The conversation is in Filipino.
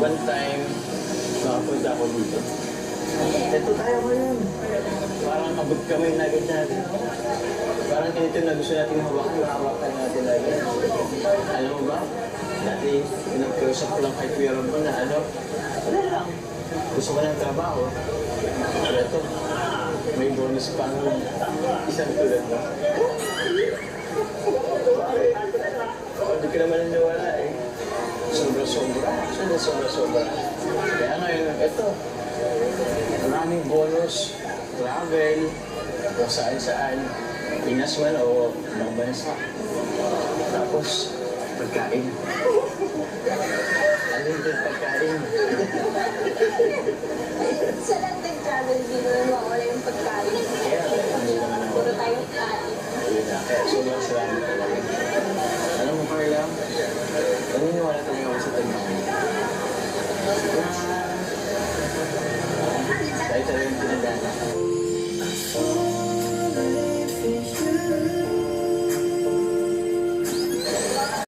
one time, nakapunta ako dito. Ito tayo ngayon. Parang abot kami na agad natin. Parang ganito na gusto natin hawakan, hawakan natin agad. Alam mo ba? Dati, pinag-close up lang kay Kuya Ramon na ano, wala lang. Gusto ko ng trabaho. Pero ito, may bonus pang isang tulad mo. Hindi ka naman naniwala eh. Sobra-sobra. Sobra-sobra. Kaya ngayon, ito. Maraming bonus, travel, kung saan-saan, Pinas man o ibang bansa. Tapos, pagkain.